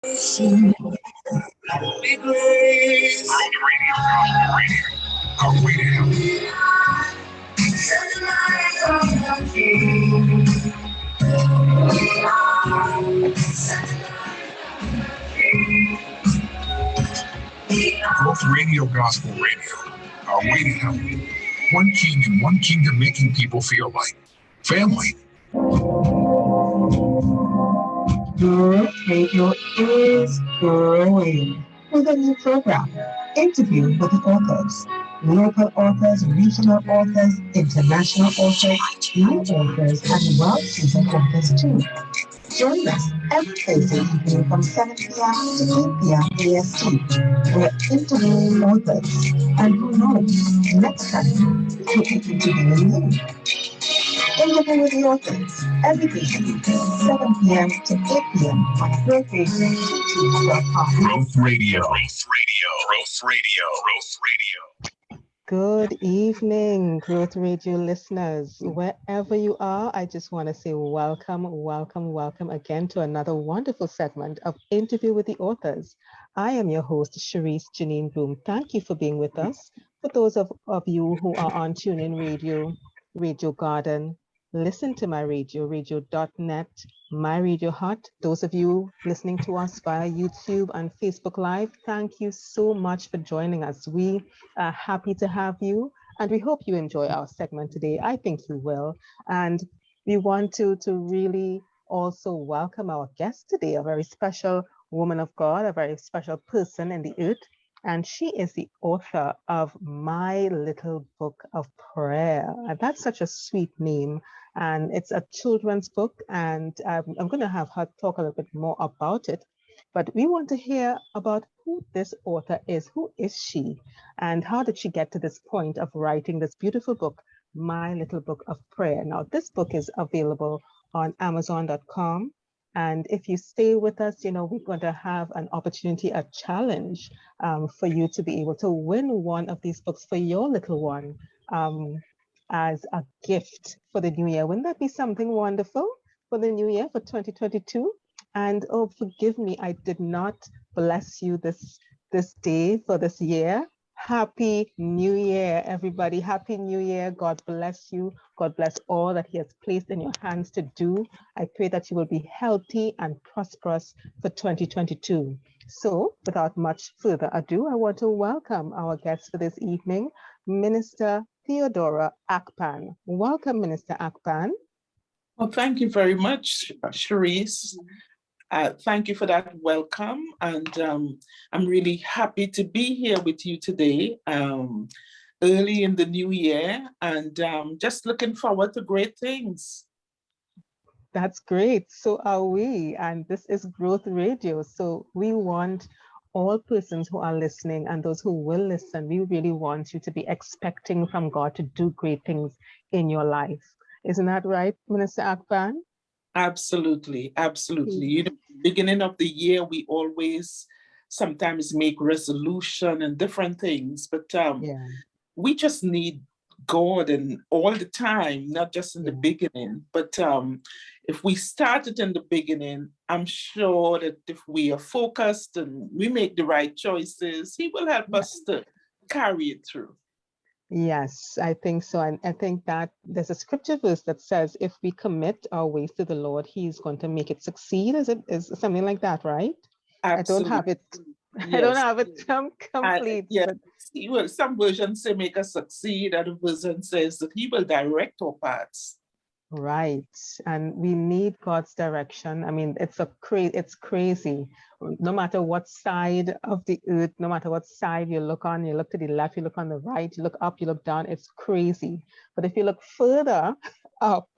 Growth Radio, Gospel Radio, our way to help. One king and one kingdom, making people feel like family. Growth Radio is growing with a new program, Interview with the Authors. Local authors, regional authors, international authors, new authors, and well-seasoned authors too. Join us every Thursday evening from 7 p.m. to 8 p.m. AST. We're interviewing authors, and who knows, next time we'll be interviewing you. Interview with the Authors every Thursday, 7 p.m. to 8 p.m. on growthradio.com. Growth Radio. Growth Radio. Growth Radio. Growth Radio. Good evening, Growth Radio listeners. Wherever you are, I just want to say welcome, welcome, welcome again to another wonderful segment of Interview with the Authors. I am your host, Sharice Janine Bloom. Thank you for being with us. For those of you who are on TuneIn Radio, Radio Garden, listen to my radio, radio.net, my Radio Hut. Those of you listening to us via YouTube and Facebook Live, thank you so much for joining us. We are happy to have you, and we hope you enjoy our segment today. I think you will. And we want to really also welcome our guest today, a very special woman of God, a very special person in the earth. And she is the author of My Little Book of Prayer. And that's such a sweet name. And it's a children's book. And I'm going to have her talk a little bit more about it. But we want to hear about who this author is. Who is she? And how did she get to this point of writing this beautiful book, My Little Book of Prayer? Now, this book is available on Amazon.com. And if you stay with us, we're going to have an opportunity, a challenge for you to be able to win one of these books for your little one as a gift for the new year. Wouldn't that be something wonderful for the new year, for 2022? And oh, forgive me, I did not bless you this day for this year. Happy New Year, everybody. Happy New Year. God bless you. God bless all that He has placed in your hands to do. I pray that you will be healthy and prosperous for 2022. So, without much further ado, I want to welcome our guest for this evening, Minister Theodora Akpan. Welcome, Minister Akpan. Well, thank you very much, Sharice. Thank you for that welcome, and I'm really happy to be here with you today, early in the new year, and just looking forward to great things. That's great. So are we, and this is Growth Radio. So we want all persons who are listening and those who will listen, we really want you to be expecting from God to do great things in your life. Isn't that right, Minister Akpan? Absolutely, absolutely. Beginning of the year, we always sometimes make resolution and different things, but we just need God and all the time, not just in the beginning. But if we start it in the beginning, I'm sure that if we are focused and we make the right choices, He will help us to carry it through. Yes, I think so. And I think that there's a scripture verse that says, if we commit our ways to the Lord, He's going to make it succeed. Is something like that, right? Absolutely. I don't have it. Yes. I don't have it complete. He will. Some versions say make us succeed. Other version says that He will direct our paths. Right. And we need God's direction. I mean, it's crazy. No matter what side of the earth, no matter what side you look on, you look to the left, you look on the right, you look up, you look down, it's crazy. But if you look further up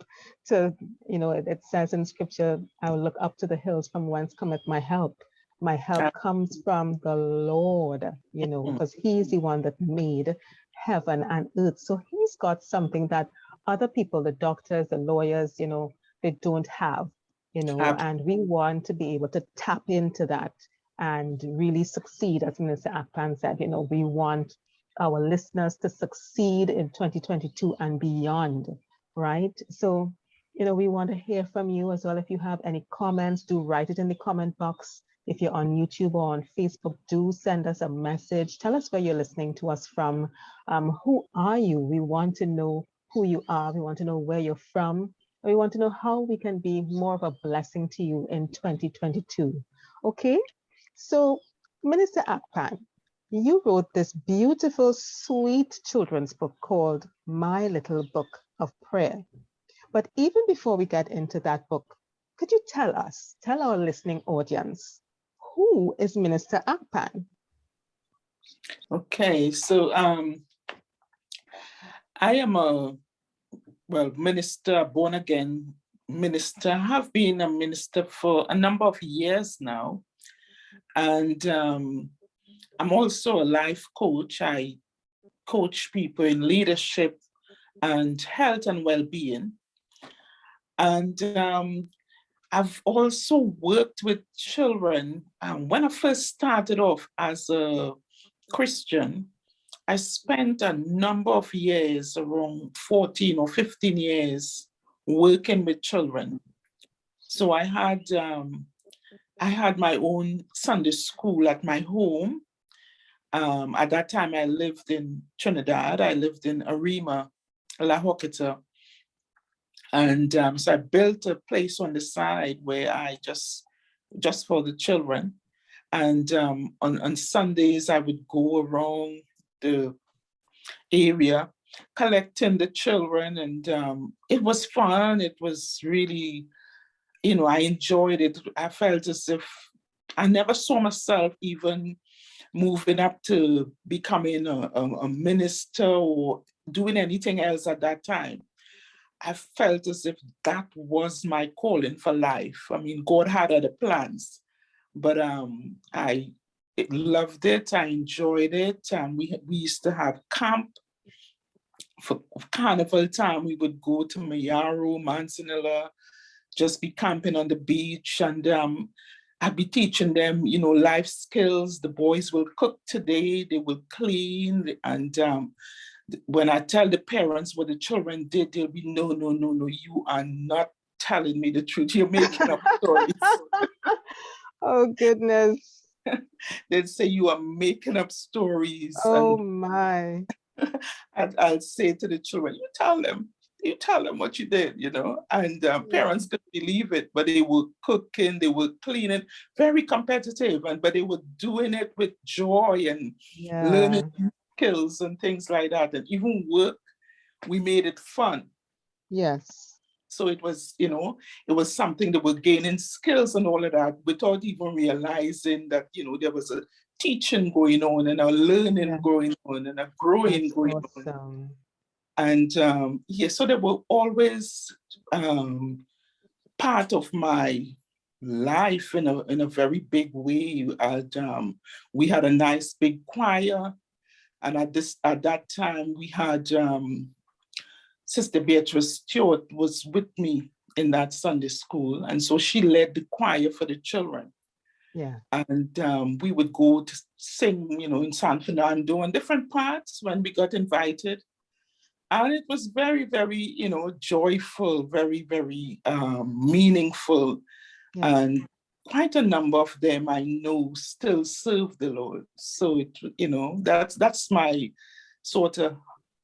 to, it says in scripture, I will look up to the hills from whence cometh my help. My help comes from the Lord, because He's the one that made heaven and earth. So He's got something that other people, the doctors, the lawyers, they don't have, and we want to be able to tap into that and really succeed. As Minister Akpan said, we want our listeners to succeed in 2022 and beyond, right? So, we want to hear from you as well. If you have any comments, do write it in the comment box. If you're on YouTube or on Facebook, do send us a message. Tell us where you're listening to us from. Who are you? We want to know who you are. We want to know where you're from. We want to know how we can be more of a blessing to you in 2022. Okay? So, Minister Akpan, you wrote this beautiful, sweet children's book called My Little Book of Prayer. But even before we get into that book, could you tell our listening audience, who is Minister Akpan? Okay, so I am a minister, born again minister. I have been a minister for a number of years now. And I'm also a life coach. I coach people in leadership and health and well-being. And I've also worked with children. When I first started off as a Christian, I spent a number of years, around 14 or 15 years, working with children. So I had my own Sunday school at my home. At that time, I lived in Trinidad. I lived in Arima, La Joquita. And so I built a place on the side where I just for the children. And on Sundays, I would go around the area collecting the children. And it was fun. It was really, I enjoyed it. I felt as if I never saw myself even moving up to becoming a minister or doing anything else at that time. I felt as if that was my calling for life. I mean, God had other plans, but I loved it. I enjoyed it. We used to have camp for carnival time. We would go to Mayaro, Manzanilla, just be camping on the beach, and I'd be teaching them, life skills. The boys will cook today, they will clean, and when I tell the parents what the children did, they'll be, no, you are not telling me the truth. You're making up stories. Oh, goodness. They'd say you are making up stories. Oh, my. I'll say to the children, you tell them what you did, and parents couldn't believe it, but they were cooking, they were cleaning, very competitive, but they were doing it with joy and learning skills and things like that. And even work, we made it fun. Yes. So it was, it was something that were gaining skills and all of that without even realizing that, there was a teaching going on and a learning going on and a growing going on. And so they were always part of my life in a very big way. And we had a nice big choir, and at that time we had Sister Beatrice Stewart was with me in that Sunday school, and so she led the choir for the children. Yeah. And we would go to sing, in San Fernando and different parts when we got invited. And it was very, very, joyful, very, very meaningful. Yeah. And quite a number of them I know still serve the Lord. So, that's my sort of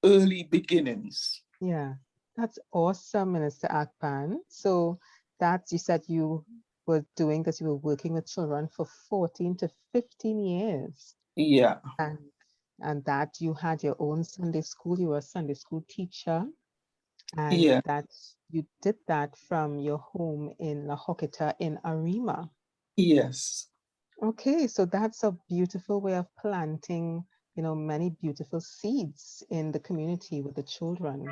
early beginnings. Yeah, that's awesome, Minister Akpan. So you said you were doing this, you were working with children for 14 to 15 years. Yeah. And that you had your own Sunday school, you were a Sunday school teacher. And that you did that from your home in La Joquita in Arima. Yes. Okay, so that's a beautiful way of planting, many beautiful seeds in the community with the children,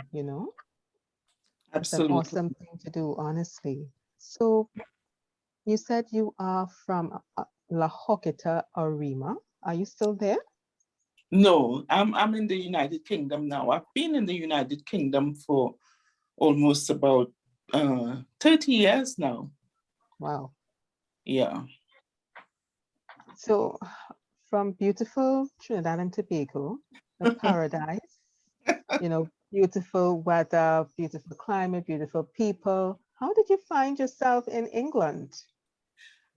Absolutely. It's an awesome thing to do, honestly. So you said you are from La Joquita, Arima. Are you still there? No, I'm in the United Kingdom now. I've been in the United Kingdom for almost about 30 years now. Wow. Yeah. So from beautiful Trinidad and Tobago, the paradise, beautiful weather, beautiful climate, beautiful people. How did you find yourself in England?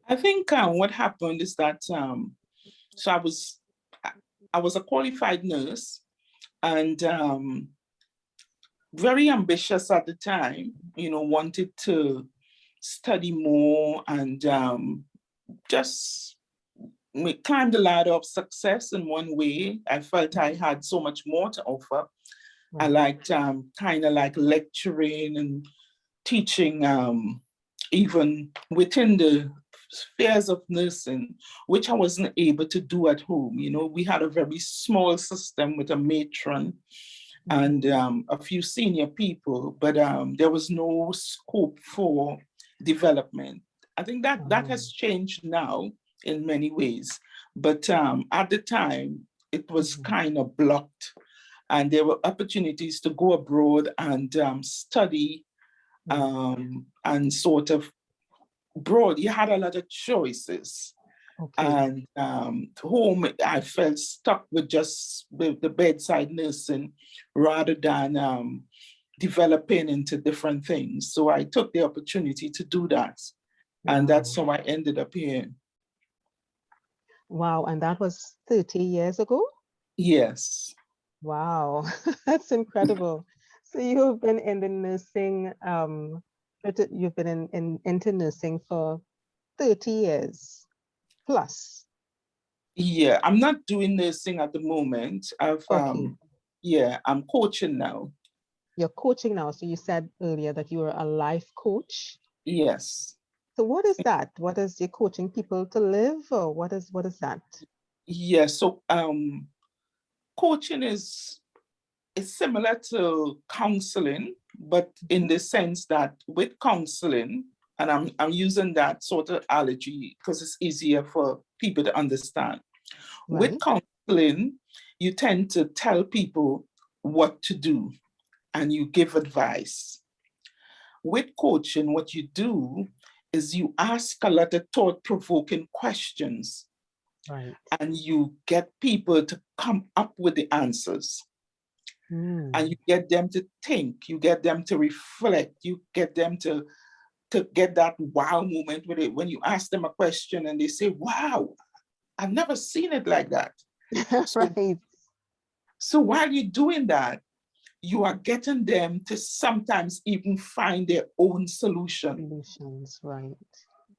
I think what happened is that so I was a qualified nurse and very ambitious at the time, wanted to study more and just climb the ladder of success in one way. I felt I had so much more to offer. Right. I liked kind of like lecturing and teaching, even within the spheres of nursing, which I wasn't able to do at home. We had a very small system with a matron and a few senior people, but there was no scope for development. I think that has changed now in many ways, but at the time it was kind of blocked, and there were opportunities to go abroad and study and sort of broad. You had a lot of choices. Okay. And home, I felt stuck with just the bedside nursing rather than developing into different things. So I took the opportunity to do that. Wow. And that's how I ended up here. Wow, and that was 30 years ago? Yes. Wow, that's incredible. So you've been in the nursing, you've been into nursing for 30 years plus. Yeah, I'm not doing nursing at the moment. I'm coaching now. You're coaching now. So you said earlier that you were a life coach. Yes. So what is that? What is you coaching people to live, or what is that? Yeah, so coaching is similar to counseling, but in the sense that with counseling, and I'm using that sort of analogy because it's easier for people to understand. Right. With counseling, you tend to tell people what to do and you give advice. With coaching, what you do is you ask a lot of thought-provoking questions. Right. And you get people to come up with the answers. And you get them to think, you get them to reflect, you get them to get that wow moment with it when you ask them a question and they say, wow, I've never seen it like that. Right. So while you're doing that, you are getting them to sometimes even find their own solutions, right?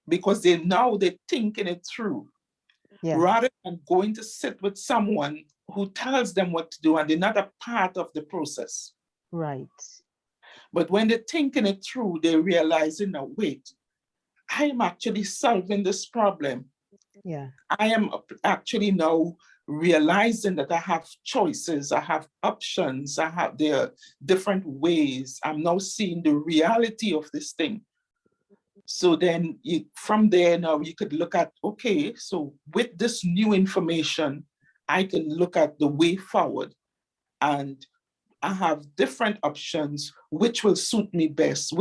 Because they're thinking it through. Yes. Rather than going to sit with someone who tells them what to do and they're not a part of the process. Right. But when they're thinking it through, they're realizing, now, wait, I am actually solving this problem. Yeah. I am actually now realizing that I have choices, I have options, there are different ways. I'm now seeing the reality of this thing. So then from there now you could look at, okay, so with this new information, I can look at the way forward and I have different options, which will suit me best,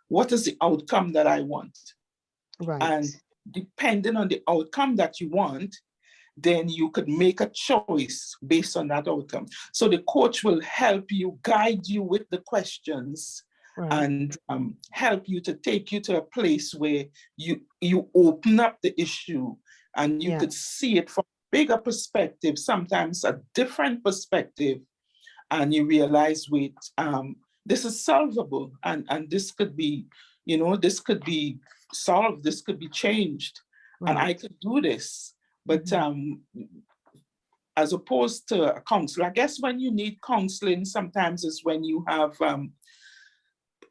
what is the outcome that I want? Right. And depending on the outcome that you want, then you could make a choice based on that outcome. So the coach will help you, guide you with the questions. Right. And help you to take you to a place where you open up the issue and you could see it from a bigger perspective, sometimes a different perspective, and you realize, wait, this is solvable, and this could be, this could be solved, this could be changed, right. And I could do this. But as opposed to a counselor, I guess when you need counseling, sometimes is when you have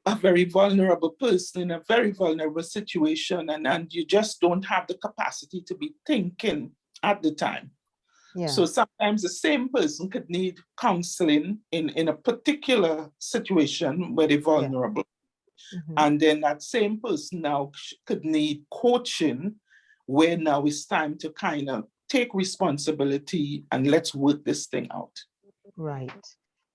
a very vulnerable person in a very vulnerable situation, and you just don't have the capacity to be thinking at the time. Yeah. So sometimes the same person could need counseling in a particular situation where they're vulnerable. Yeah. Mm-hmm. And then that same person now could need coaching where now it's time to kind of take responsibility and let's work this thing out. Right.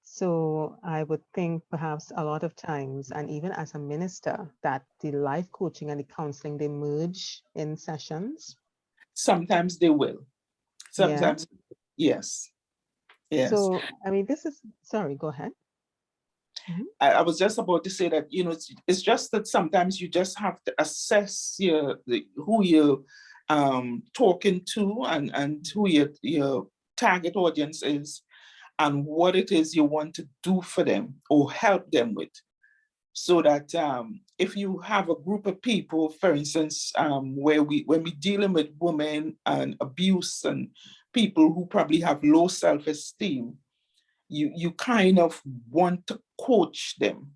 So I would think perhaps a lot of times, and even as a minister, that the life coaching and the counseling, they merge in sessions. Sometimes they will. Sometimes, yes. Yes. So, I mean, sorry, go ahead. I was just about to say that, it's just that sometimes you just have to assess who you're talking to and who your target audience is and what it is you want to do for them or help them with. So that if you have a group of people, for instance, when we're dealing with women and abuse and people who probably have low self-esteem, you kind of want to coach them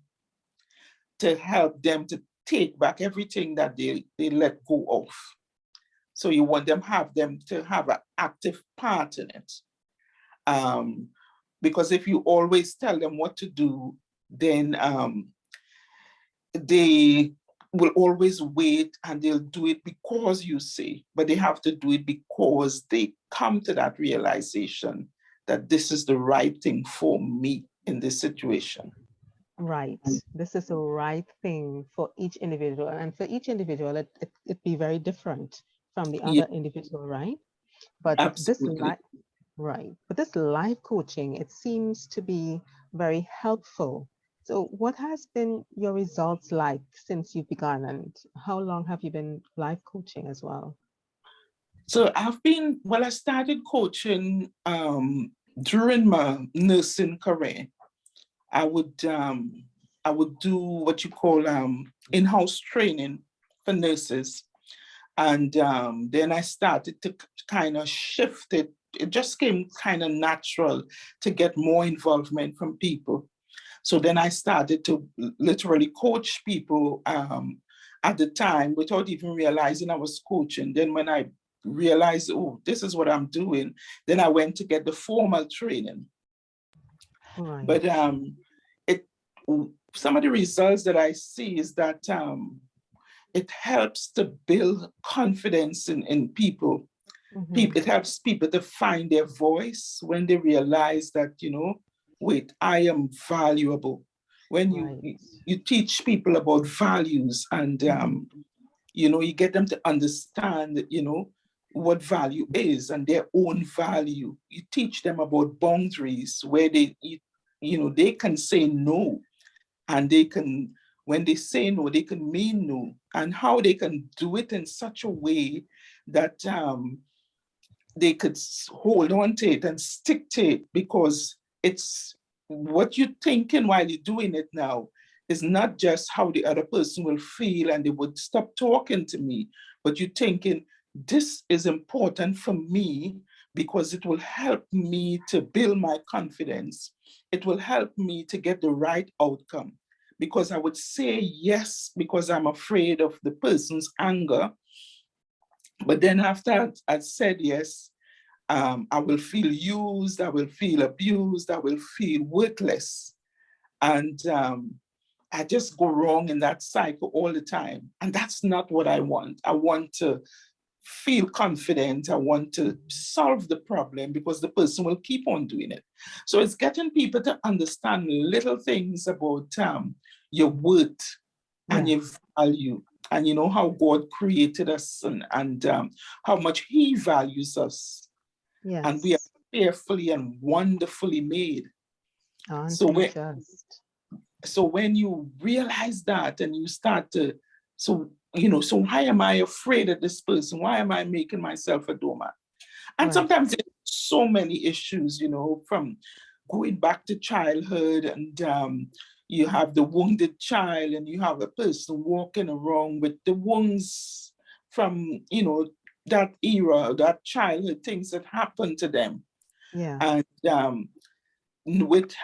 to help them to take back everything that they let go of. So you want them to have an active part in it. Because if you always tell them what to do, then they will always wait and they'll do it because you say, but they have to do it because they come to that realization that this is the right thing for me in this situation. Right. This is the right thing for each individual. And for each individual, it be very different from the other individual, right? But Absolutely. But this life coaching, it seems to be very helpful. So what has been your results like since you've begun, and how long have you been life coaching as well? So I started coaching during my nursing career. I would do what you call in-house training for nurses. And then I started to kind of shift it. It just came kind of natural to get more involvement from people. So then I started to literally coach people at the time without even realizing I was coaching. Then when I realized, oh, this is what I'm doing, then I went to get the formal training. Right. But some of the results that I see is that it helps to build confidence in people. It helps people to find their voice when they realize that, wait, I am valuable. When you teach people about values and, you get them to understand, what value is and their own value. You teach them about boundaries where they can say no, and when they say no, they can mean no, and how they can do it in such a way that they could hold on to it and stick to it, because it's what you're thinking while you're doing it now is not just how the other person will feel and they would stop talking to me, but you're thinking, this is important for me because it will help me to build my confidence. It will help me to get the right outcome, because I would say yes because I'm afraid of the person's anger. But then after I said yes, I will feel used, I will feel abused, I will feel worthless. And I just go wrong in that cycle all the time. And that's not what I want. I want to feel confident. I want to solve the problem because the person will keep on doing it. So it's getting people to understand little things about your worth and your value, and how God created us and how much He values us. Yes. And we are fearfully and wonderfully made. So when you realize that and you start to, so why am I afraid of this person? Why am I making myself a doormat? And sometimes there's so many issues, from going back to childhood, and you have the wounded child, and you have a person walking around with the wounds from, that era, that childhood, things that happened to them. Yeah. And with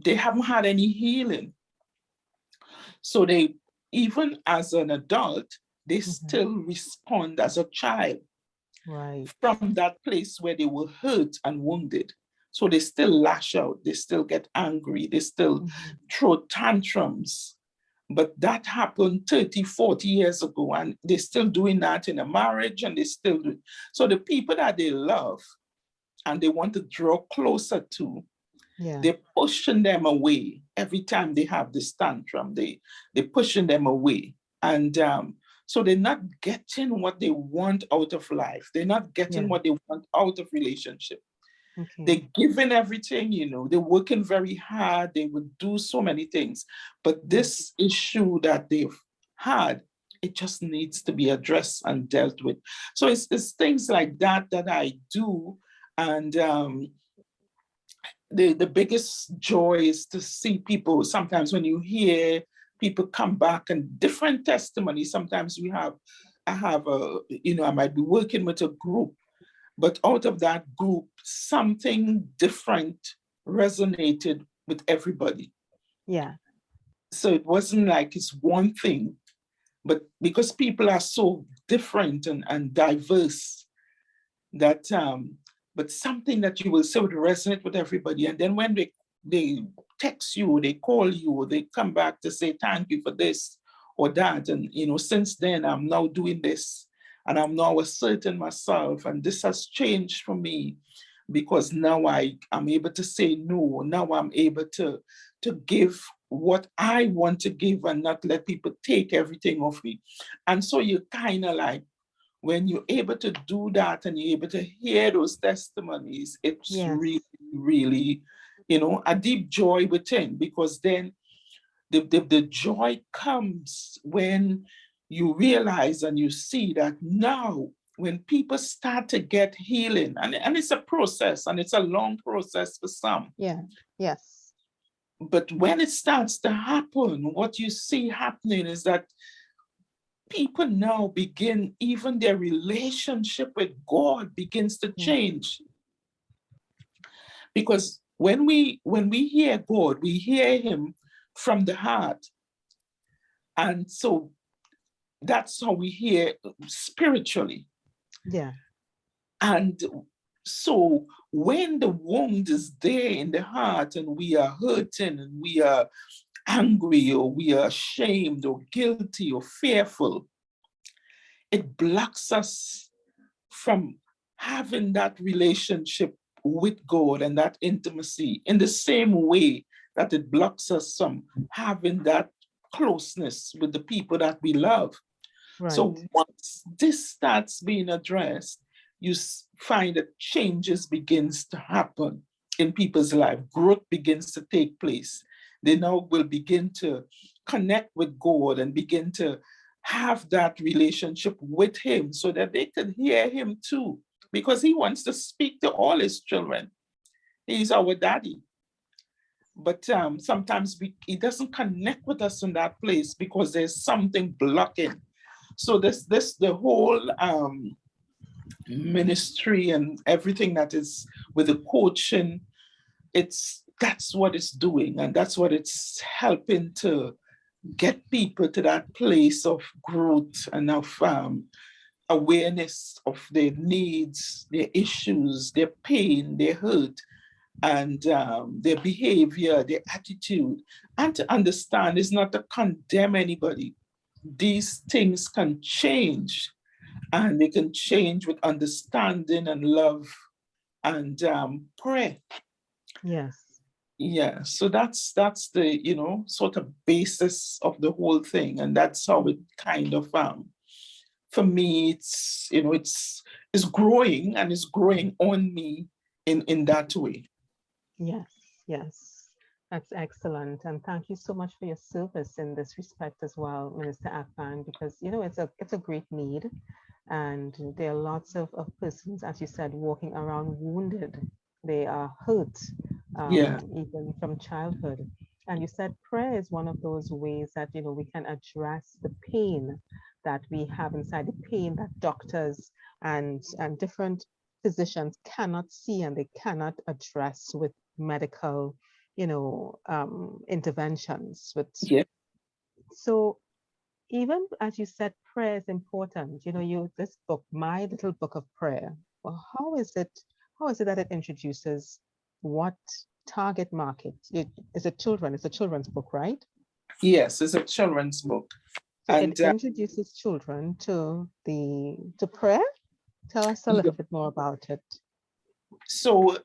they haven't had any healing. So they, even as an adult, they still respond as a child. Right. From that place where they were hurt and wounded. So they still lash out, they still get angry, they still throw tantrums. But that happened 30, 40 years ago, and they're still doing that in a marriage, and they still do. So the people that they love and they want to draw closer to, they're pushing them away every time they have this tantrum. They're pushing them away. And so they're not getting what they want out of life. They're not getting what they want out of relationship. Okay. They're giving everything, they're working very hard. They would do so many things. But this issue that they've had, it just needs to be addressed and dealt with. So it's things like that that I do. And the biggest joy is to see people. Sometimes when you hear people come back and different testimonies, sometimes I might be working with a group, but out of that group, something different resonated with everybody. Yeah. So it wasn't like it's one thing, but because people are so different and diverse, that but something that you will say would resonate with everybody. And then when they text you, they call you, they come back to say thank you for this or that. And since then I'm now doing this, and I'm now asserting myself, and this has changed for me because now I'm able to say no. Now I'm able to give what I want to give and not let people take everything off me. And so you kind of like, when you're able to do that and you're able to hear those testimonies, it's really, really, a deep joy within, because then the joy comes when you realize and you see that now when people start to get healing, and it's a process, and it's a long process for some. Yeah. Yes. But when it starts to happen, what you see happening is that people now begin, even their relationship with God begins to change. Because when we hear God, we hear him from the heart. And so that's how we hear spiritually. Yeah. And so when the wound is there in the heart and we are hurting and we are angry or we are ashamed or guilty or fearful, it blocks us from having that relationship with God and that intimacy, in the same way that it blocks us from having that closeness with the people that we love. Right. So once this starts being addressed, you find that changes begins to happen in people's life. Growth begins to take place. They now will begin to connect with God and begin to have that relationship with him so that they can hear him too, because he wants to speak to all his children. He's our daddy. But sometimes he doesn't connect with us in that place because there's something blocking. So the whole ministry and everything that is with the coaching, that's what it's doing, and that's what it's helping to get people to that place of growth and of awareness of their needs, their issues, their pain, their hurt, and their behavior, their attitude, and to understand it's not to condemn anybody. These things can change, and they can change with understanding and love and prayer. Yes. Yeah, so that's the sort of basis of the whole thing, and that's how it kind of for me it's growing, and it's growing on me in that way. Yes, yes, that's excellent, and thank you so much for your service in this respect as well, Minister Akpan, because it's a great need, and there are lots of persons, as you said, walking around wounded. They are hurt, even from childhood. And you said prayer is one of those ways that we can address the pain that we have inside, the pain that doctors and different physicians cannot see and they cannot address with medical, interventions. So even as you said, prayer is important. This book, My Little Book of Prayer. Well, how is it that it introduces what target market? It's a children's book, right? Yes, it's a children's book. So it introduces children to prayer. Tell us a little bit more about it. So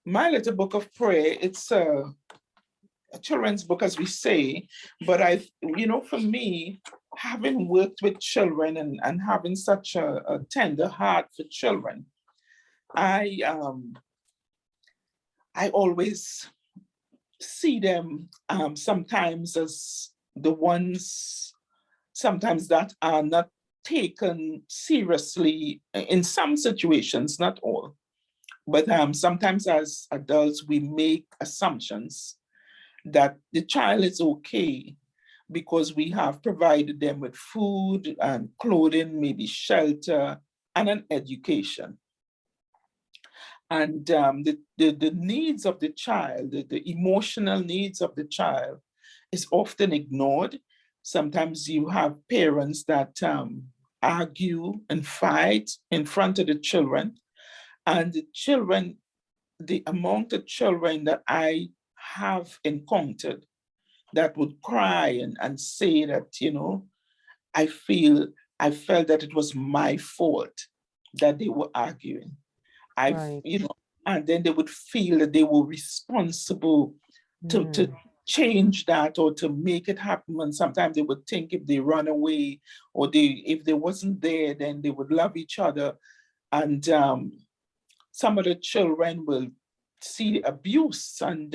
My Little Book of Prayer, it's a children's book, as we say, but for me, having worked with children and having such a tender heart for children, I I always see them sometimes as the ones sometimes that are not taken seriously in some situations, not all. But sometimes as adults, we make assumptions that the child is okay because we have provided them with food and clothing, maybe shelter, and an education. And the needs of the child, the emotional needs of the child is often ignored. Sometimes you have parents that argue and fight in front of the children, and the children, the amount of children that I have encountered that would cry and say that, you know, I felt that it was my fault that they were arguing. Right. You know, and then they would feel that they were responsible to change that or to make it happen. And sometimes they would think if they run away or if they wasn't there, then they would love each other. And some of the children will see abuse and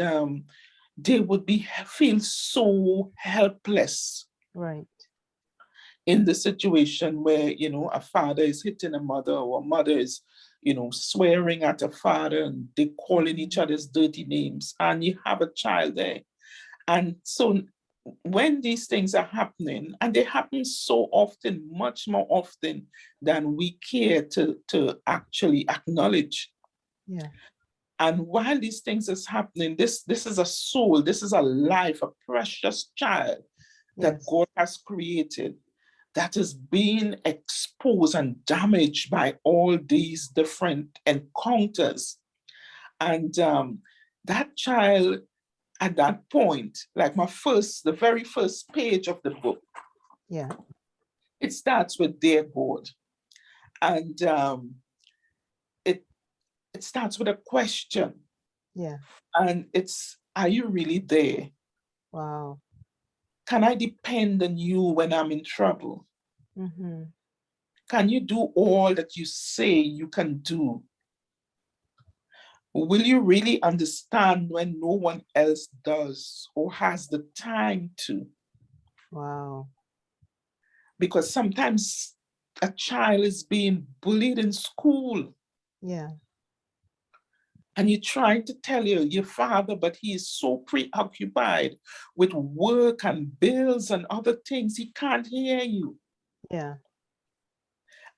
they would feel so helpless. Right. In the situation where, you know, a father is hitting a mother or a mother is, you know, swearing at a father and they calling each other's dirty names, and you have a child there. And so when these things are happening, and they happen so often, much more often than we care to actually acknowledge. Yeah. And while these things is happening, this is a soul, this is a life, a precious child that Yes. God has created that is being exposed and damaged by all these different encounters. And that child at that point, like the very first page of the book, yeah, it starts with "Dear God." And it starts with a question. Yeah. And it's, are you really there? Wow. Can I depend on you when I'm in trouble? Mm-hmm. Can you do all that you say you can do? Will you really understand when no one else does or has the time to? Wow. Because sometimes a child is being bullied in school. Yeah. And you're trying to tell your father, but he is so preoccupied with work and bills and other things, he can't hear you. Yeah.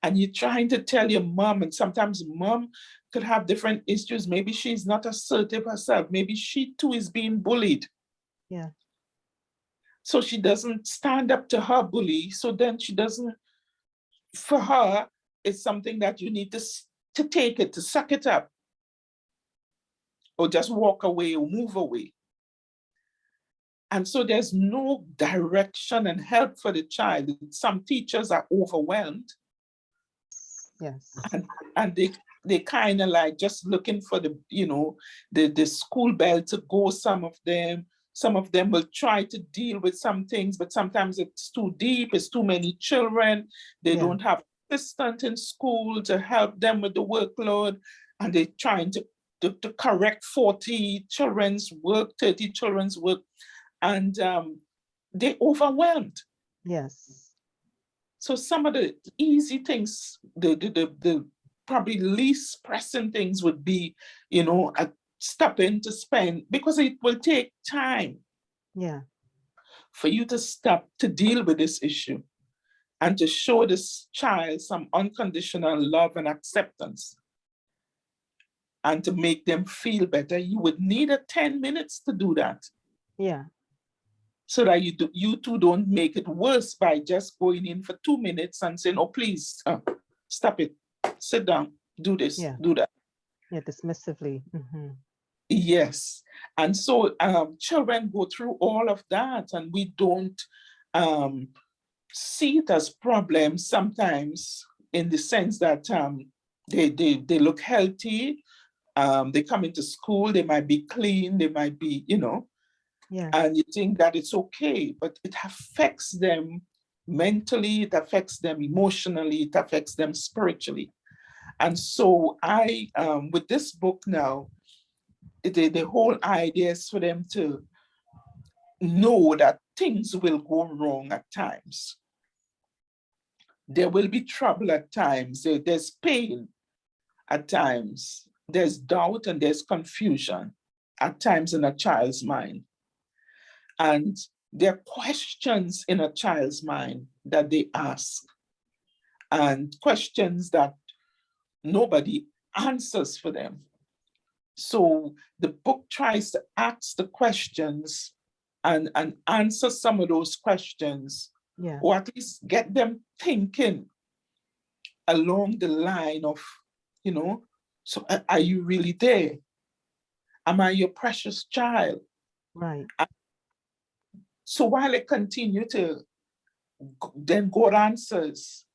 And you're trying to tell your mom, and sometimes mom could have different issues. Maybe she's not assertive herself. Maybe she too is being bullied. Yeah. So she doesn't stand up to her bully. So then she doesn't, for her, it's something that you need to take it, to suck it up, or just walk away or move away. And so there's no direction and help for the child. Some teachers are overwhelmed. Yes. And they kind of like just looking for the, you know, the school bell to go. Some of them will try to deal with some things, but sometimes it's too deep, it's too many children. They don't have assistant in school to help them with the workload. And they're trying to correct 40 children's work, 30 children's work. And they're overwhelmed. Yes. So some of the easy things, the probably least pressing things would be, you know, stopping to spend, because it will take time. Yeah. For you to stop to deal with this issue and to show this child some unconditional love and acceptance and to make them feel better, you would need 10 minutes to do that. Yeah. So that you two don't make it worse by just going in for 2 minutes and saying, oh, please, stop it, sit down, do this, do that. Yeah, dismissively. Mm-hmm. Yes. And so children go through all of that, and we don't see it as problems sometimes, in the sense that they look healthy, they come into school, they might be clean, they might be, you know, and you think that it's okay, but it affects them mentally, it affects them emotionally, it affects them spiritually. And so I, with this book now, the whole idea is for them to know that things will go wrong at times. There will be trouble at times. There's pain at times. There's doubt and there's confusion at times in a child's mind. And there are questions in a child's mind that they ask, and questions that nobody answers for them. So the book tries to ask the questions and answer some of those questions, or at least get them thinking along the line of, so are you really there? Am I your precious child? Right. So while I continue to, then God answers.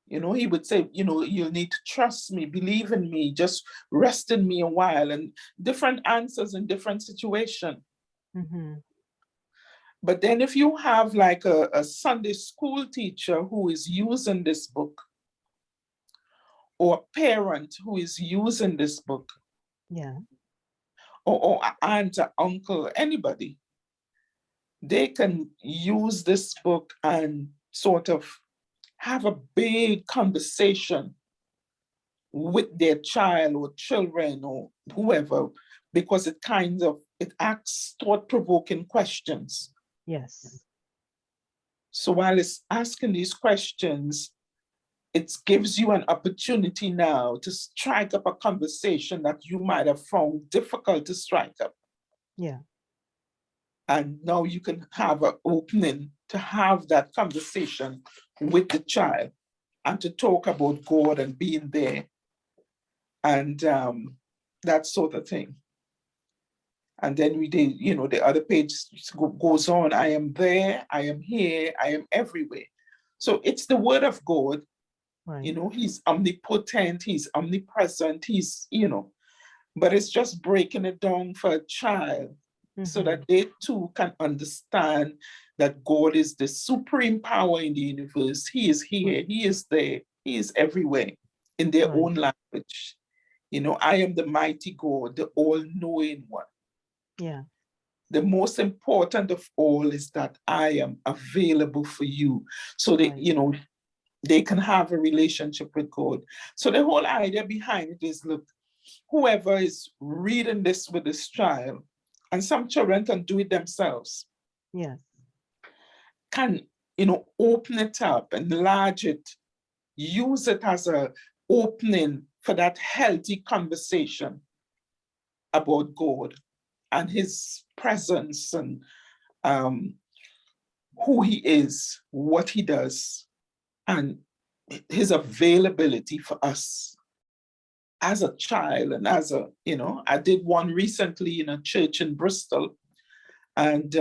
He would say, you'll need to trust me, believe in me, just rest in me a while, and different answers in different situations. Mm-hmm. But then if you have like a Sunday school teacher who is using this book, or a parent who is using this book, or an aunt, or uncle, anybody, they can use this book and sort of have a big conversation with their child or children or whoever, because it asks thought-provoking questions. Yes. So while it's asking these questions, it gives you an opportunity now to strike up a conversation that you might have found difficult to strike up. Yeah. And now you can have an opening to have that conversation with the child and to talk about God and being there and that sort of thing. And then the other page goes on, I am there, I am here, I am everywhere. So it's the word of God. Right. He's omnipotent, he's omnipresent, he's, but it's just breaking it down for a child. So that they too can understand that God is the supreme power in the universe. He is here, he is there, he is everywhere in their own language. I am the mighty God, the all-knowing one. Yeah. The most important of all is that I am available for you. So that, they can have a relationship with God. So the whole idea behind it is, look, whoever is reading this with this child, and some children can do it themselves. Yes. Can, open it up, enlarge it, use it as an opening for that healthy conversation about God and his presence and who he is, what he does, and his availability for us as a child and as a, I did one recently in a church in Bristol, and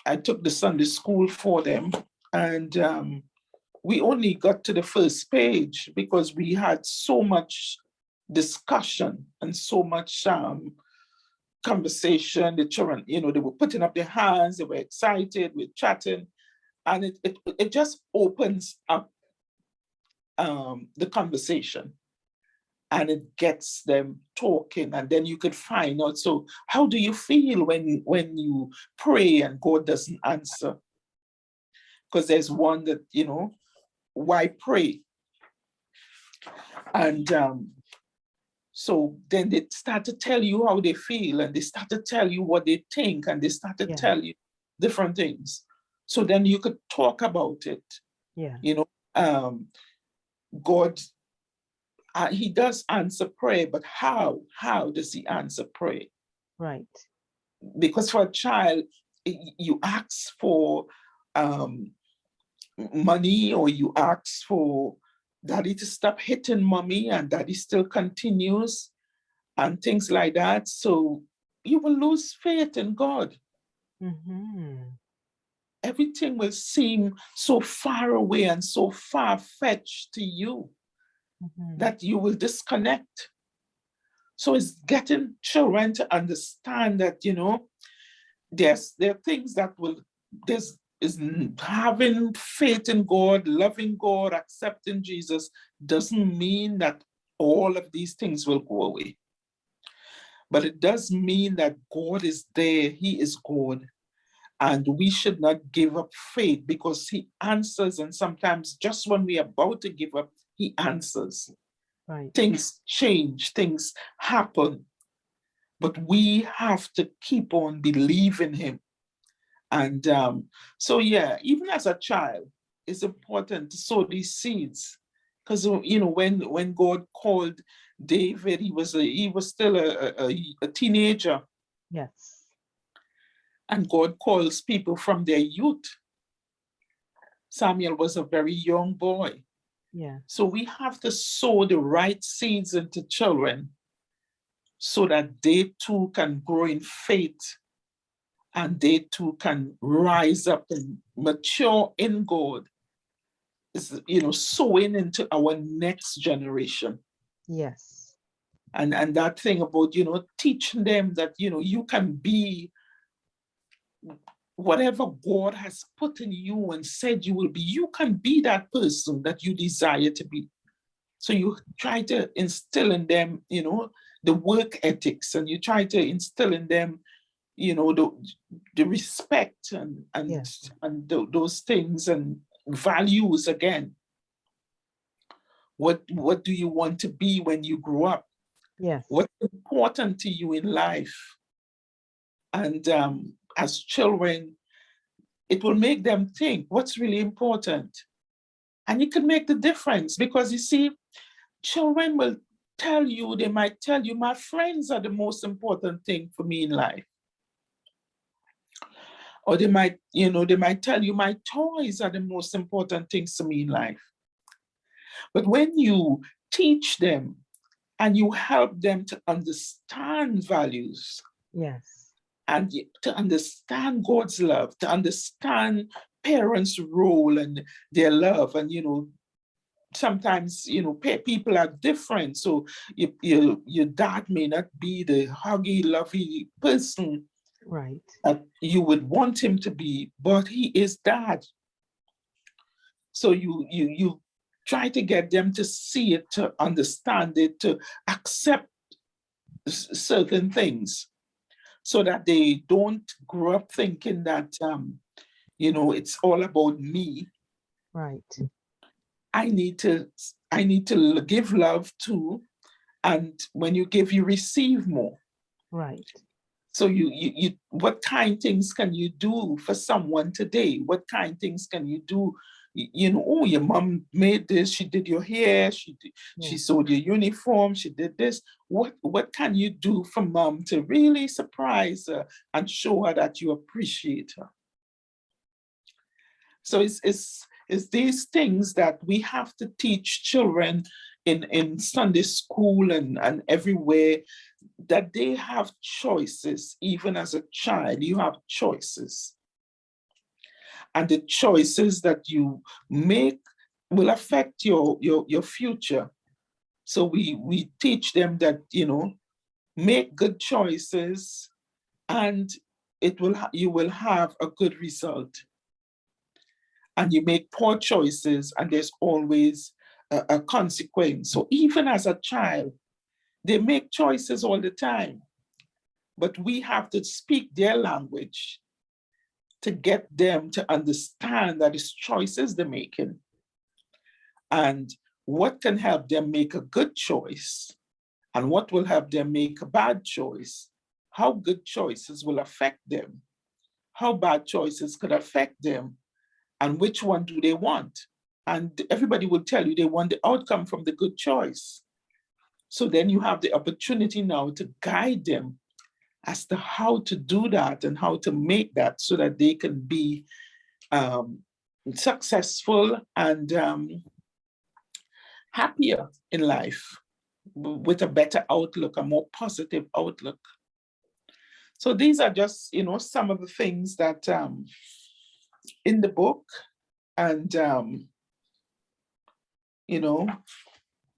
I took the Sunday school for them, and we only got to the first page because we had so much discussion and so much conversation. The children, they were putting up their hands, they were excited, we're chatting, and it just opens up the conversation. And it gets them talking, and then you could find out, so how do you feel when you pray and God doesn't answer? Because there's one that, why pray? And so then they start to tell you how they feel, and they start to tell you what they think, and they start to tell you different things. So then you could talk about it. Yeah. God, he does answer prayer, but how does he answer prayer? Right. Because for a child, you ask for money, or you ask for daddy to stop hitting mommy, and daddy still continues, and things like that. So you will lose faith in God. Everything will seem so far away and so far-fetched to you that you will disconnect. So it's getting children to understand that, there are things that is having faith in God, loving God, accepting Jesus doesn't mean that all of these things will go away. But it does mean that God is there. He is God. And we should not give up faith, because he answers. And sometimes just when we're about to give up, he answers. Right. Things change, things happen. But we have to keep on believing him. And so, yeah, even as a child, it's important to sow these seeds. Because, when God called David, he was still a teenager. Yes. And God calls people from their youth. Samuel was a very young boy. Yeah. So we have to sow the right seeds into children so that they too can grow in faith, and they too can rise up and mature in God. Sowing into our next generation. Yes. And that thing about, teaching them that, you can be whatever God has put in you and said you will be. You can be that person that you desire to be. So you try to instill in them, the work ethics, and you try to instill in them, the respect and Yes. those things and values again. What do you want to be when you grow up? Yes. What's important to you in life? And as children, it will make them think what's really important. And it can make the difference, because you see, children will they might tell you, my friends are the most important thing for me in life. Or they might tell you, my toys are the most important things to me in life. But when you teach them and you help them to understand values, yes, and to understand God's love, to understand parents' role and their love, and sometimes people are different. So your dad may not be the huggy, lovey person right, that you would want him to be, but he is dad. So you try to get them to see it, to understand it, to accept certain things, so that they don't grow up thinking that it's all about me. right, I need to give love too, and when you give, you receive more. right, So you what kind things can you do for someone today? What kind things can you do? Oh, your mom made this, she did your hair, she yeah, sewed your uniform, she did this. What can you do for mom to really surprise her and show her that you appreciate her? So it's these things that we have to teach children in Sunday school and everywhere, that they have choices. Even as a child, you have choices. And the choices that you make will affect your future. So we teach them that, make good choices, and you will have a good result. And you make poor choices, and there's always a consequence. So even as a child, they make choices all the time, but we have to speak their language to get them to understand that it's choices they're making, and what can help them make a good choice, and what will help them make a bad choice, how good choices will affect them, how bad choices could affect them, and which one do they want. And everybody will tell you they want the outcome from the good choice. So then you have the opportunity now to guide them as to how to do that and how to make that, so that they can be successful and happier in life, with a better outlook, a more positive outlook. So these are just, some of the things that in the book, and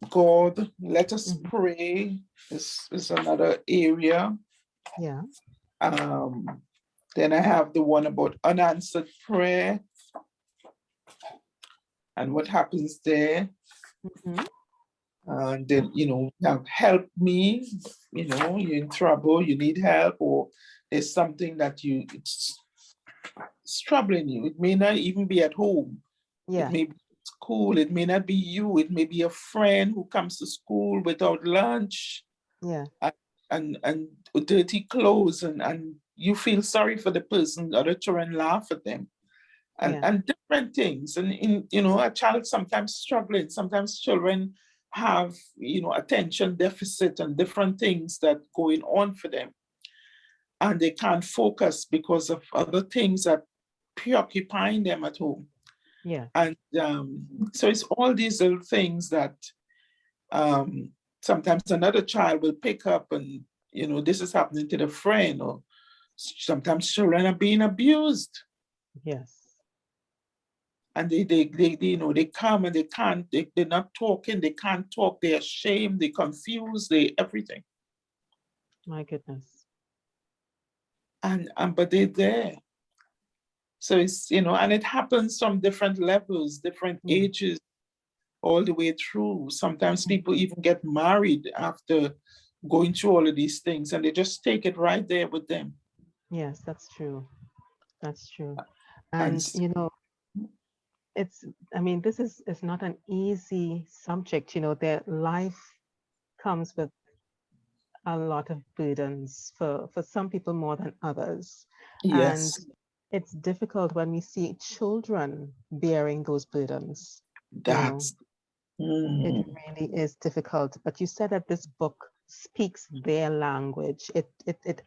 God, let us pray is another area. yeah, Then I have the one about unanswered prayer and what happens there. mm-hmm. And then, now help me, you're in trouble, you need help, or there's something that it's troubling you. It may not even be at home. Yeah. It may be at school. It may not be you. It may be a friend who comes to school without lunch. Yeah. And dirty clothes, and you feel sorry for the person. Other children laugh at them. And different things. And a child sometimes struggling. Sometimes children have, attention deficit and different things that going on for them. And they can't focus because of other things that preoccupying them at home. Yeah. And so it's all these little things that sometimes another child will pick up, and this is happening to the friend, or sometimes children are being abused. Yes. And they come and they're not talking, they can't talk, they're ashamed, they're confused, they everything. My goodness. And but they're there. So it's, and it happens from different levels, different ages, all the way through. Sometimes people even get married after going through all of these things, and they just take it right there with them. Yes, that's true. That's true. And this is not an easy subject. Their life comes with a lot of burdens for some people more than others. Yes. And it's difficult when we see children bearing those burdens. It really is difficult. But you said that this book speaks their language. It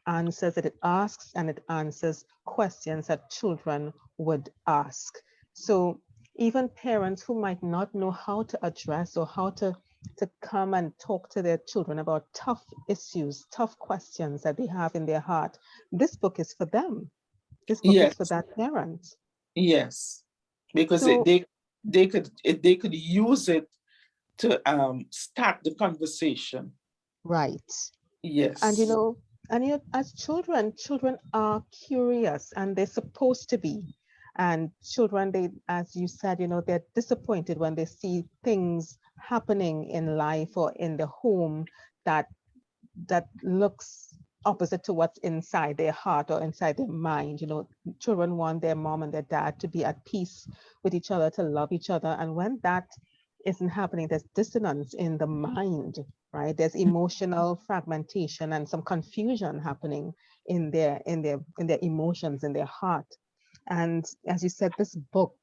answers it asks and it answers questions that children would ask. So even parents who might not know how to address or how to come and talk to their children about tough issues, tough questions that they have in their heart, this book is for them. This book is for that parent. Yes, because they could use it to start the conversation. Right. Yes. And as children are curious, and they're supposed to be. And children, they, as you said, they're disappointed when they see things happening in life or in the home that looks opposite to what's inside their heart or inside their mind. Children want their mom and their dad to be at peace with each other, to love each other. And when that isn't happening, there's dissonance in the mind, right? There's emotional fragmentation and some confusion happening in their emotions, in their heart. And as you said, this book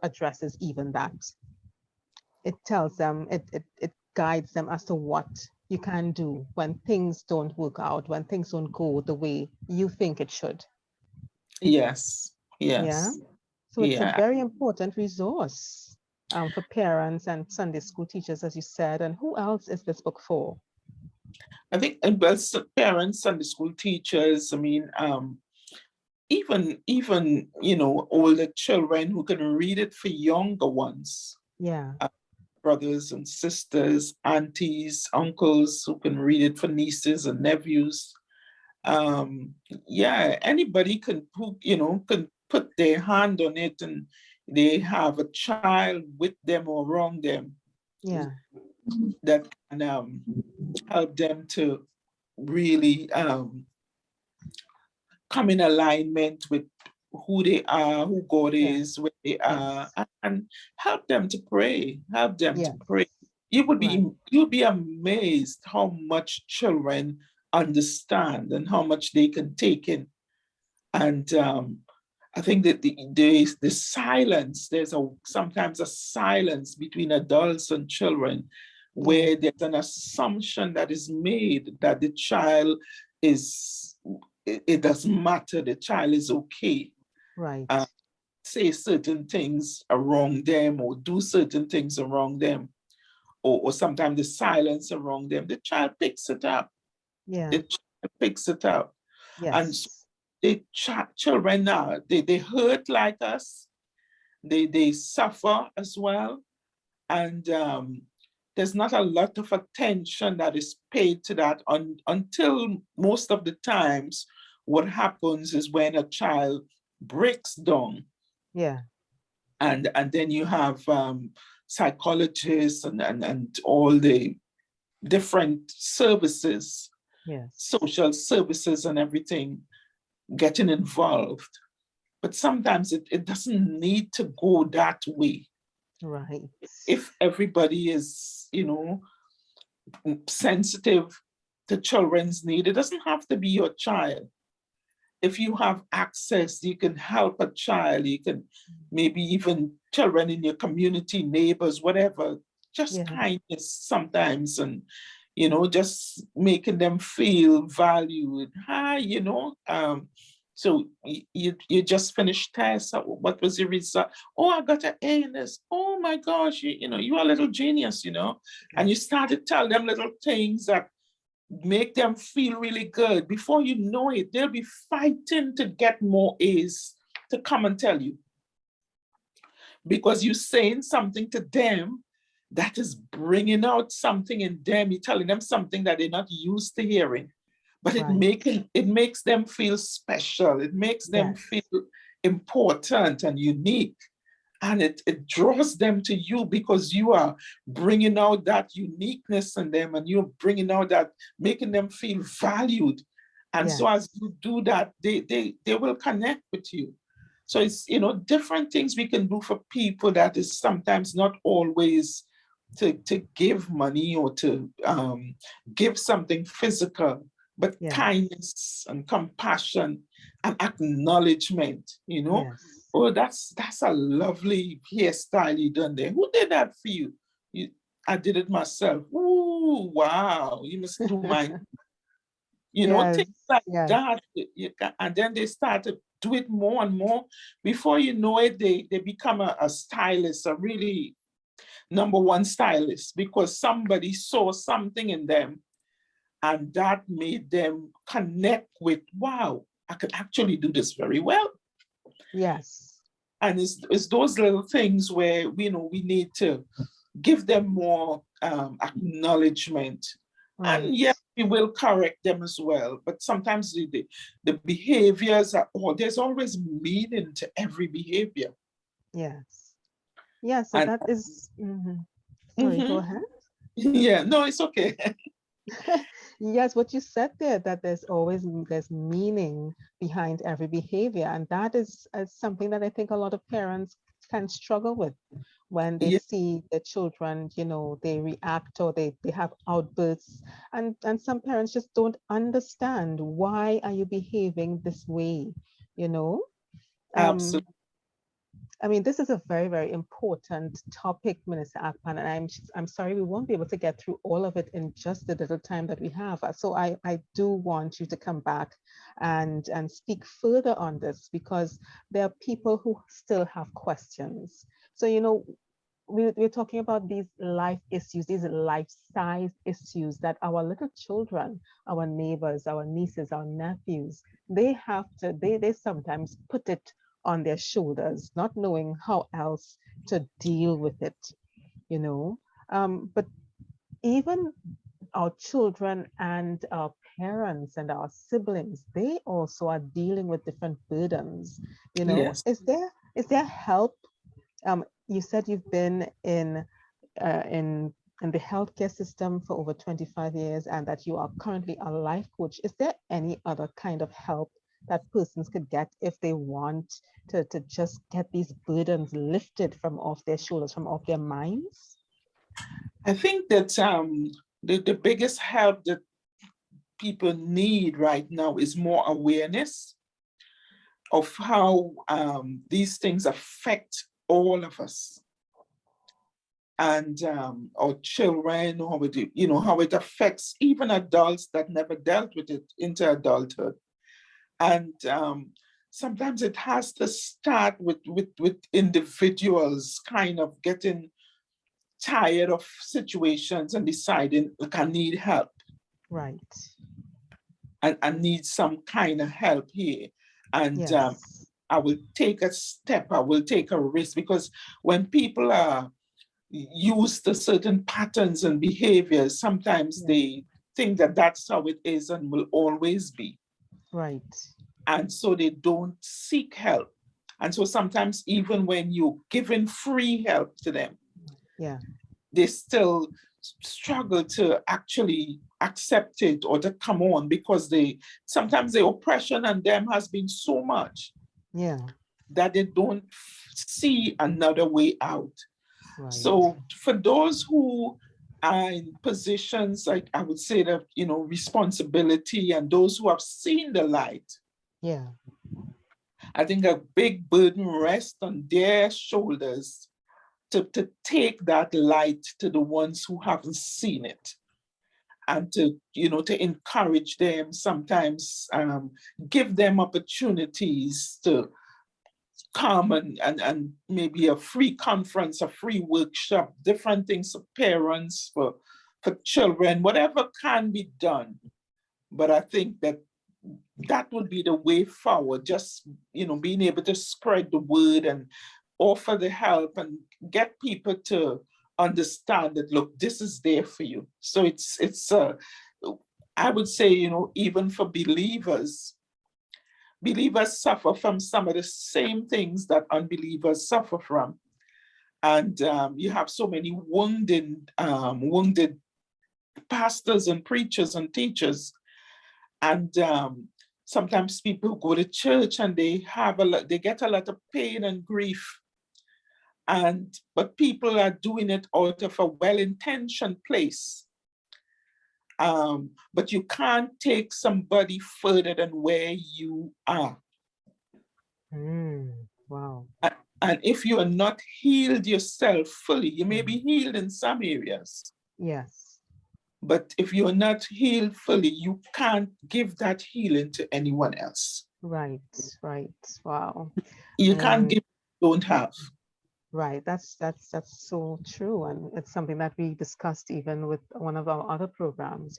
addresses even that. It tells them, it guides them as to what you can do when things don't work out, when things don't go the way you think it should. Yes. Yeah. So it's a very important resource for parents and Sunday school teachers, as you said. And who else is this book for? I think parents, Sunday school teachers, even older children who can read it for younger ones. Yeah. Brothers and sisters, aunties, uncles who can read it for nieces and nephews. Anybody can put their hand on it, and they have a child with them or around them. Yeah. That can help them to really come in alignment with who they are, who God is, where they are, and help them to pray. Help them to pray. You'll be amazed how much children understand and how much they can take in. And I think that the silence, there's sometimes a silence between adults and children, where there's an assumption that is made that the child it doesn't matter, the child is okay. Right. Say certain things around them or do certain things around them, or sometimes the silence around them, the child picks it up. Yeah. The child picks it up. Yes. And so the children now, they hurt like us. They suffer as well. And there's not a lot of attention that is paid to that until most of the times what happens is when a child breaks down. Yeah. And then you have psychologists and all the different services, Yes. social services and everything getting involved. But sometimes it doesn't need to go that way. Right. If everybody is, sensitive to children's need, it doesn't have to be your child. If you have access, you can help a child, you can maybe even children in your community, neighbors, whatever, just kindness sometimes, and, just making them feel valued. Hi, so you just finished tests. What was your result? Oh, I got an A in this. Oh my gosh, you're a little genius, and you start to tell them little things that make them feel really good. Before you know it, they'll be fighting to get more A's to come and tell you. Because you're saying something to them that is bringing out something in them. You're telling them something that they're not used to hearing. But it makes them feel special. It makes them feel important and unique. And it draws them to you because you are bringing out that uniqueness in them, and you're bringing out that, making them feel valued. And so as you do that, they will connect with you. So it's, different things we can do for people that is sometimes not always to give money or to give something physical, but kindness and compassion and acknowledgement, Oh, that's a lovely hairstyle you done there. Who did that for you? I did it myself. Ooh, wow. You must do mine. Things like that. And then they start to do it more and more. Before you know it, they become a stylist, a really #1 stylist, because somebody saw something in them and that made them connect with, wow, I could actually do this very well. Yes. And it's those little things where, we need to give them more acknowledgement. Right. And yes, we will correct them as well. But sometimes the behaviors there's always meaning to every behavior. Yes. Yes, so that is, sorry, go ahead. Yeah, no, it's okay. Yes, what you said there, that there's meaning behind every behavior. And that is something that I think a lot of parents can struggle with when they see the children, they react or they have outbursts. And some parents just don't understand, why are you behaving this way, Absolutely. I mean, this is a very, very important topic, Minister Akpan, and I'm sorry we won't be able to get through all of it in just the little time that we have. So I do want you to come back and speak further on this, because there are people who still have questions. So, we're talking about these life issues, these life-size issues that our little children, our neighbors, our nieces, our nephews, they sometimes put it on their shoulders, not knowing how else to deal with it, but even our children and our parents and our siblings, they also are dealing with different burdens. Yes. Is there help? You said you've been in the healthcare system for over 25 years, and that you are currently a life coach. Is there any other kind of help that persons could get if they want to just get these burdens lifted from off their shoulders, from off their minds? I think that the biggest help that people need right now is more awareness of how these things affect all of us. And our children, how it affects even adults that never dealt with it into adulthood. And sometimes it has to start with individuals kind of getting tired of situations and deciding, look, I need help. Right. And I need some kind of help here. And I will take a step, I will take a risk, because when people are used to certain patterns and behaviors, sometimes they think that that's how it is and will always be. Right. And so they don't seek help. And so sometimes even when you're giving free help to them, Yeah. They still struggle to actually accept it or to come on, because sometimes the oppression on them has been so much, yeah, that they don't see another way out. right. So for those who are in positions, like I would say that, responsibility, and those who have seen the light, yeah, I think a big burden rests on their shoulders to take that light to the ones who haven't seen it, and to encourage them, sometimes give them opportunities to come and maybe a free conference, a free workshop, different things for parents, for children, whatever can be done. But I think that would be the way forward, just being able to spread the word and offer the help and get people to understand that, look, this is there for you. So it's I would say, even for believers suffer from some of the same things that unbelievers suffer from. And you have so many wounded pastors and preachers and teachers. And sometimes people go to church and they get a lot of pain and grief. But people are doing it out of a well-intentioned place. But you can't take somebody further than where you are. Wow. And if you are not healed yourself fully, you may be healed in some areas. Yes. But if you're not healed fully, you can't give that healing to anyone else. Right. Wow. You can't give what you don't have. Right. That's so true. And it's something that we discussed even with one of our other programs,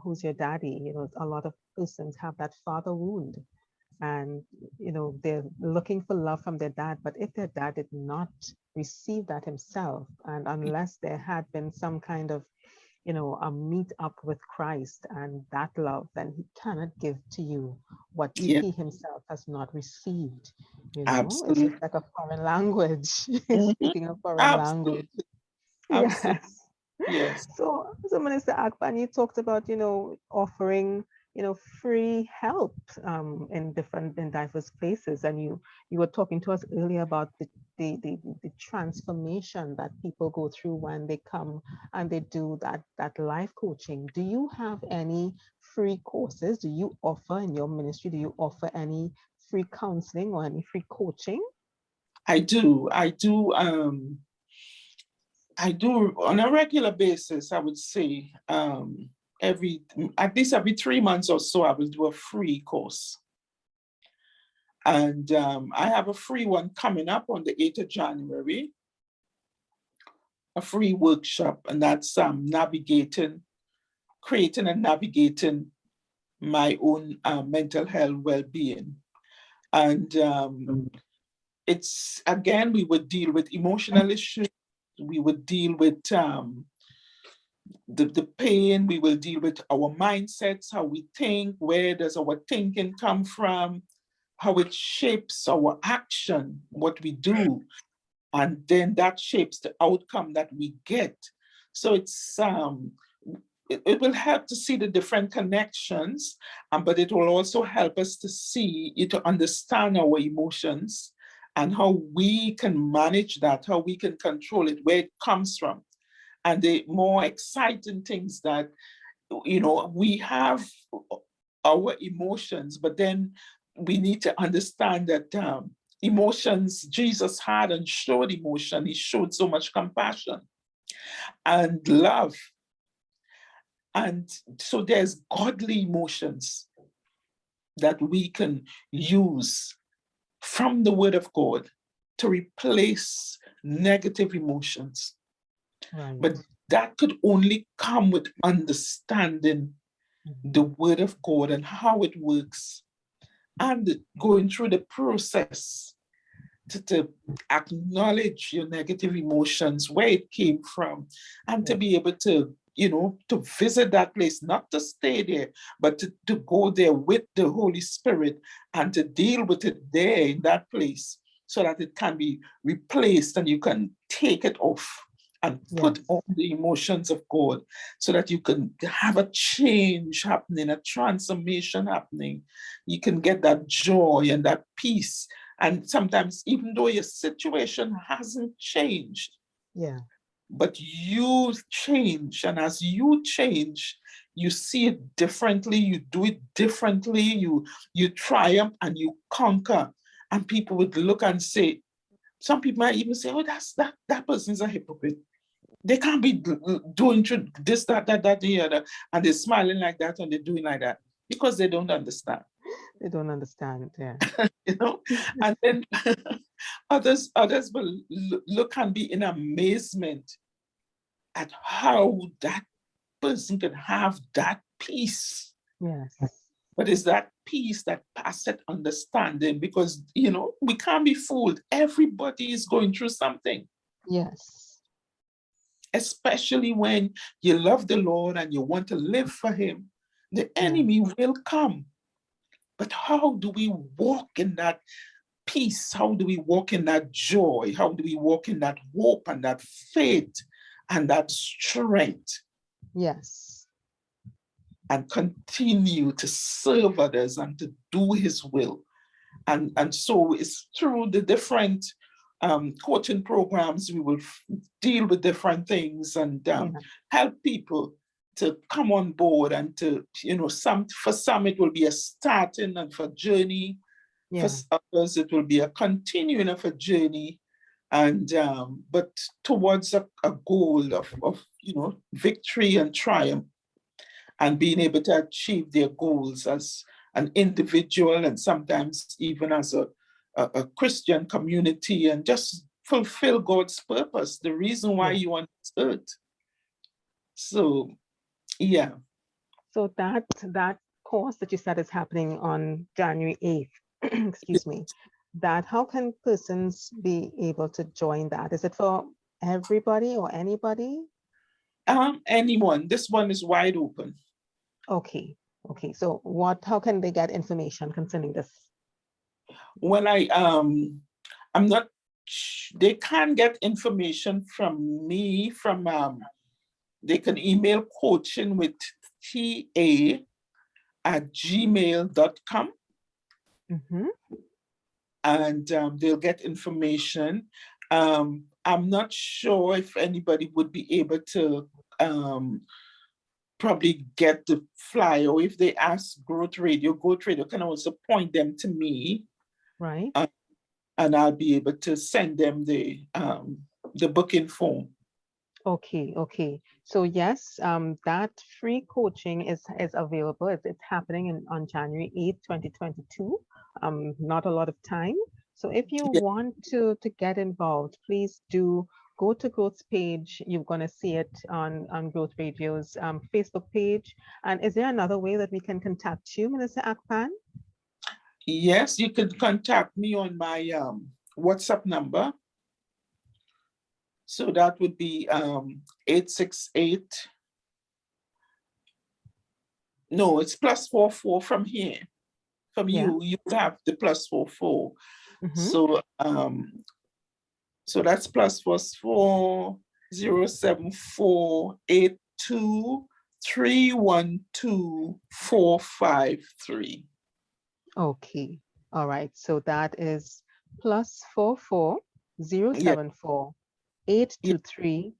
Who's Your Daddy? A lot of persons have that father wound. And, they're looking for love from their dad. But if their dad did not receive that himself, and unless there had been some kind of, a meet up with Christ and that love, then he cannot give to you what he himself has not received. Absolutely. It's just like a foreign language, speaking of foreign language. Absolutely. Yes. So Minister Akpan, you talked about, offering, free help in diverse places. And you were talking to us earlier about the transformation that people go through when they come and they do that life coaching. Do you have any free courses? Do you offer in your ministry? Do you offer any free counseling or any free coaching? I do on a regular basis. I would say at least every 3 months or so, I will do a free course. And I have a free one coming up on the 8th of January, a free workshop, and that's creating and navigating my own mental health well-being. And it's, again, we would deal with emotional issues, we would deal with the pain, we will deal with our mindsets, how we think, where does our thinking come from, how it shapes our action, what we do, and then that shapes the outcome that we get. So it's it will help to see the different connections, but it will also help us to understand our emotions and how we can manage that, how we can control it, where it comes from. And the more exciting things that, we have our emotions, but then we need to understand that emotions, Jesus had and showed emotion. He showed so much compassion and love. And so there's godly emotions that we can use from the Word of God to replace negative emotions. Right. But that could only come with understanding the Word of God and how it works, and going through the process to acknowledge your negative emotions, where it came from, and to be able to, to visit that place, not to stay there, but to go there with the Holy Spirit and to deal with it there in that place, so that it can be replaced and you can take it off and put on the emotions of God so that you can have a change happening, a transformation happening. You can get that joy and that peace. And sometimes, even though your situation hasn't changed, but you change. And as you change, you see it differently, you do it differently, you triumph and you conquer. And people would look and say, some people might even say, oh, that person's a hypocrite. They can't be doing this, that, the other, and they're smiling like that and they're doing like that because they don't understand. They don't understand, yeah. You know, and then others will look and be in amazement at how that person can have that peace. Yes. But it's that peace that passeth understanding, because, you know, we can't be fooled. Everybody is going through something. Yes. Especially when you love the Lord and you want to live for him, the enemy will come. But how do we walk in that peace? How do we walk in that joy? How do we walk in that hope and that faith and that strength? Yes. And continue to serve others and to do his will. And so it's through the different coaching programs, we will deal with different things and help people to come on board and to, you know, for some it will be a starting of a journey. For others, it will be a continuing of a journey. And but towards a goal of, you know, victory and triumph, and being able to achieve their goals as an individual and sometimes even as a Christian community, and just fulfill God's purpose, the reason why you on this earth. So, yeah. So that course that you said is happening on January 8th, excuse me, that how can persons be able to join that? Is it for everybody or anybody? Anyone. This one is wide open. Okay. So how can they get information concerning this? Well, I'm not, they can get information from me they can email coaching with ta@gmail.com. And they'll get information. I'm not sure if anybody would be able to probably get the flyer, or if they ask Growth Radio can also point them to me. Right. And I'll be able to send them the booking form. Okay. So yes, that free coaching is available. It's happening on January 8th, 2022. Not a lot of time. So if you want to get involved, please do go to Growth's page. You're going to see it on Growth Radio's Facebook page. And is there another way that we can contact you, Minister Akpan? Yes, you can contact me on my WhatsApp number. So that would be 868. No, it's +44 from here. From you would have the +44. So so that's +44 074 82 312 453. Okay. All right. So that is +44 074 823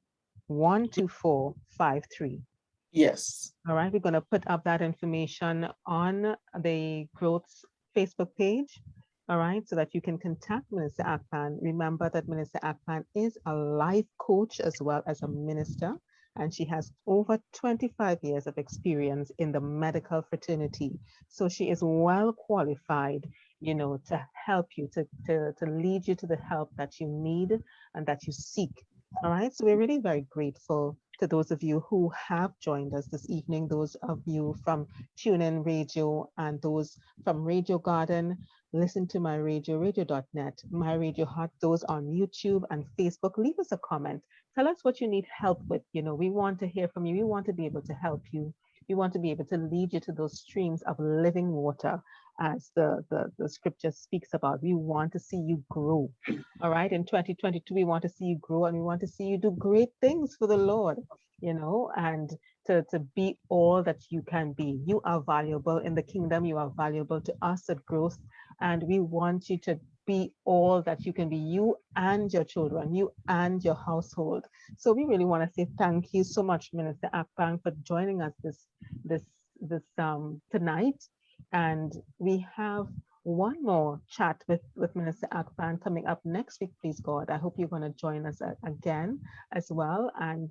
124 53. Yes. All right. We're going to put up that information on the Growth's Facebook page. All right. So that you can contact Minister Akpan. Remember that Minister Akpan is a life coach as well as a minister, and she has over 25 years of experience in the medical fraternity. So she is well qualified, you know, to help you, to lead you to the help that you need and that you seek. All right. So we're really very grateful to those of you who have joined us this evening, those of you from TuneIn Radio and those from Radio Garden, Listen to My Radio, radio.net, My Radio Hot, those on YouTube and Facebook. Leave us a comment. Tell us what you need help with. You know, we want to hear from you. We want to be able to help you We want to be able to lead you to those streams of living water, as the scripture speaks about. We want to see you grow. All right. In 2022, we want to see you grow, and we want to see you do great things for the Lord, and to be all that you can be. You are valuable in the kingdom. You are valuable to us at Growth. And we want you to be all that you can be, you and your children, you and your household. So we really want to say thank you so much, Minister Akpan, for joining us this tonight. And we have one more chat with Minister Akpan coming up next week, please God. I hope you're going to join us again as well. And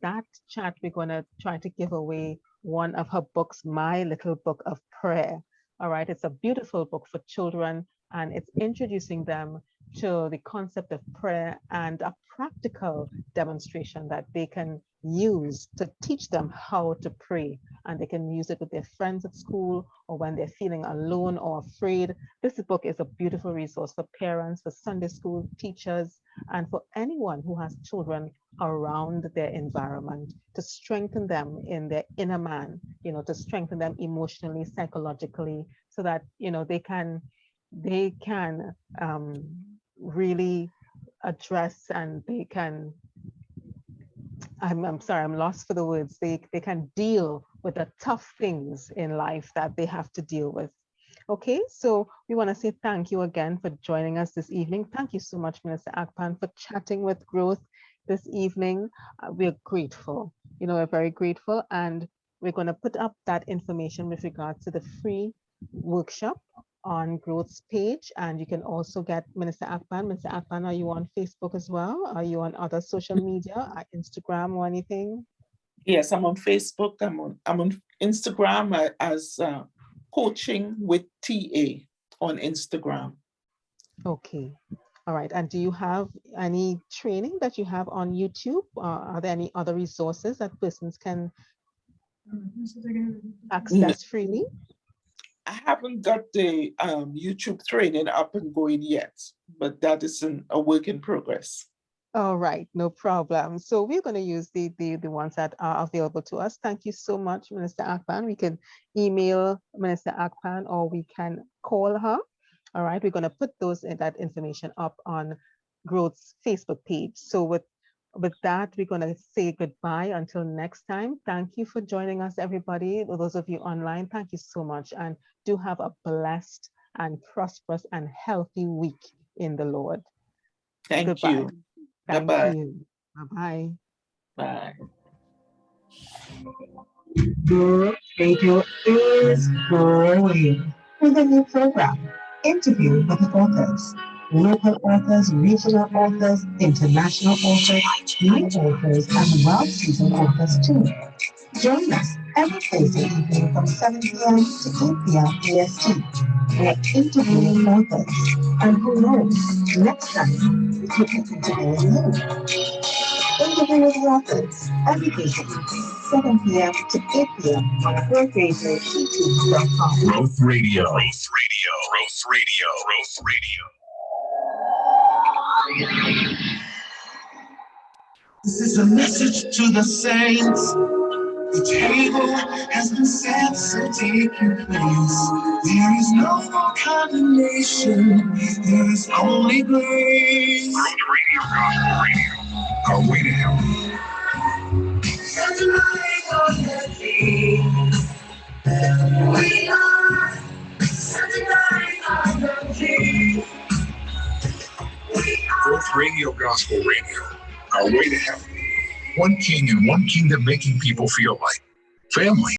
that chat, we're going to try to give away one of her books, My Little Book of Prayer. All right, it's a beautiful book for children, and it's introducing them to the concept of prayer and a practical demonstration that they can use to teach them how to pray. And they can use it with their friends at school, or when they're feeling alone or afraid. This book is a beautiful resource for parents, for Sunday school teachers, and for anyone who has children around their environment, to strengthen them in their inner man, to strengthen them emotionally, psychologically, so that, they can really address, and they can, I'm sorry, I'm lost for the words. They can deal with the tough things in life that they have to deal with. Okay, so we want to say thank you again for joining us this evening. Thank you so much, Minister Akpan, for chatting with Growth this evening. We're grateful. We're very grateful, and we're going to put up that information with regards to the free workshop on Growth's page. And you can also get Minister Akpan. Minister Akpan, are you on Facebook as well? Are you on other social media, Instagram or anything? Yes, I'm on Facebook. I'm on Instagram as Coaching with TA on Instagram. Okay. All right. And do you have any training that you have on YouTube? Are there any other resources that persons can access freely? I haven't got the YouTube training up and going yet, but that is a work in progress. All right, no problem. So we're going to use the ones that are available to us. Thank you so much, Minister Akpan. We can email Minister Akpan, or we can call her. All right, we're going to put that information up on Growth's Facebook page. So with that, we're going to say goodbye until next time. Thank you for joining us, everybody. Those of you online, thank you so much. And do have a blessed and prosperous and healthy week in the Lord. Thank Goodbye. you. Thank Bye-bye. you. Bye-bye. Bye. Your radio is growing with a new program, Interview with the Authors. Local authors, regional authors, international authors, new authors, and well-seasoned authors too. Join us every Thursday evening from 7 p.m. to 8 p.m. EST. We're interviewing authors. And who knows, next time we could be interviewing you. Interview with the Authors every Thursday, 7 p.m. to 8 p.m. on growthradiopt.com. Growth Radio. Growth Radio. Growth Radio. Growth Radio. This is a message to the saints. The table has been set, so take your place. There is no more condemnation. There is only grace. Growth Radio. Gospel Radio. Our way to heaven. Such a life on the king. We are such a life on the king. Growth Radio, Gospel Radio. Our way to heaven. One king and one kingdom, making people feel like family.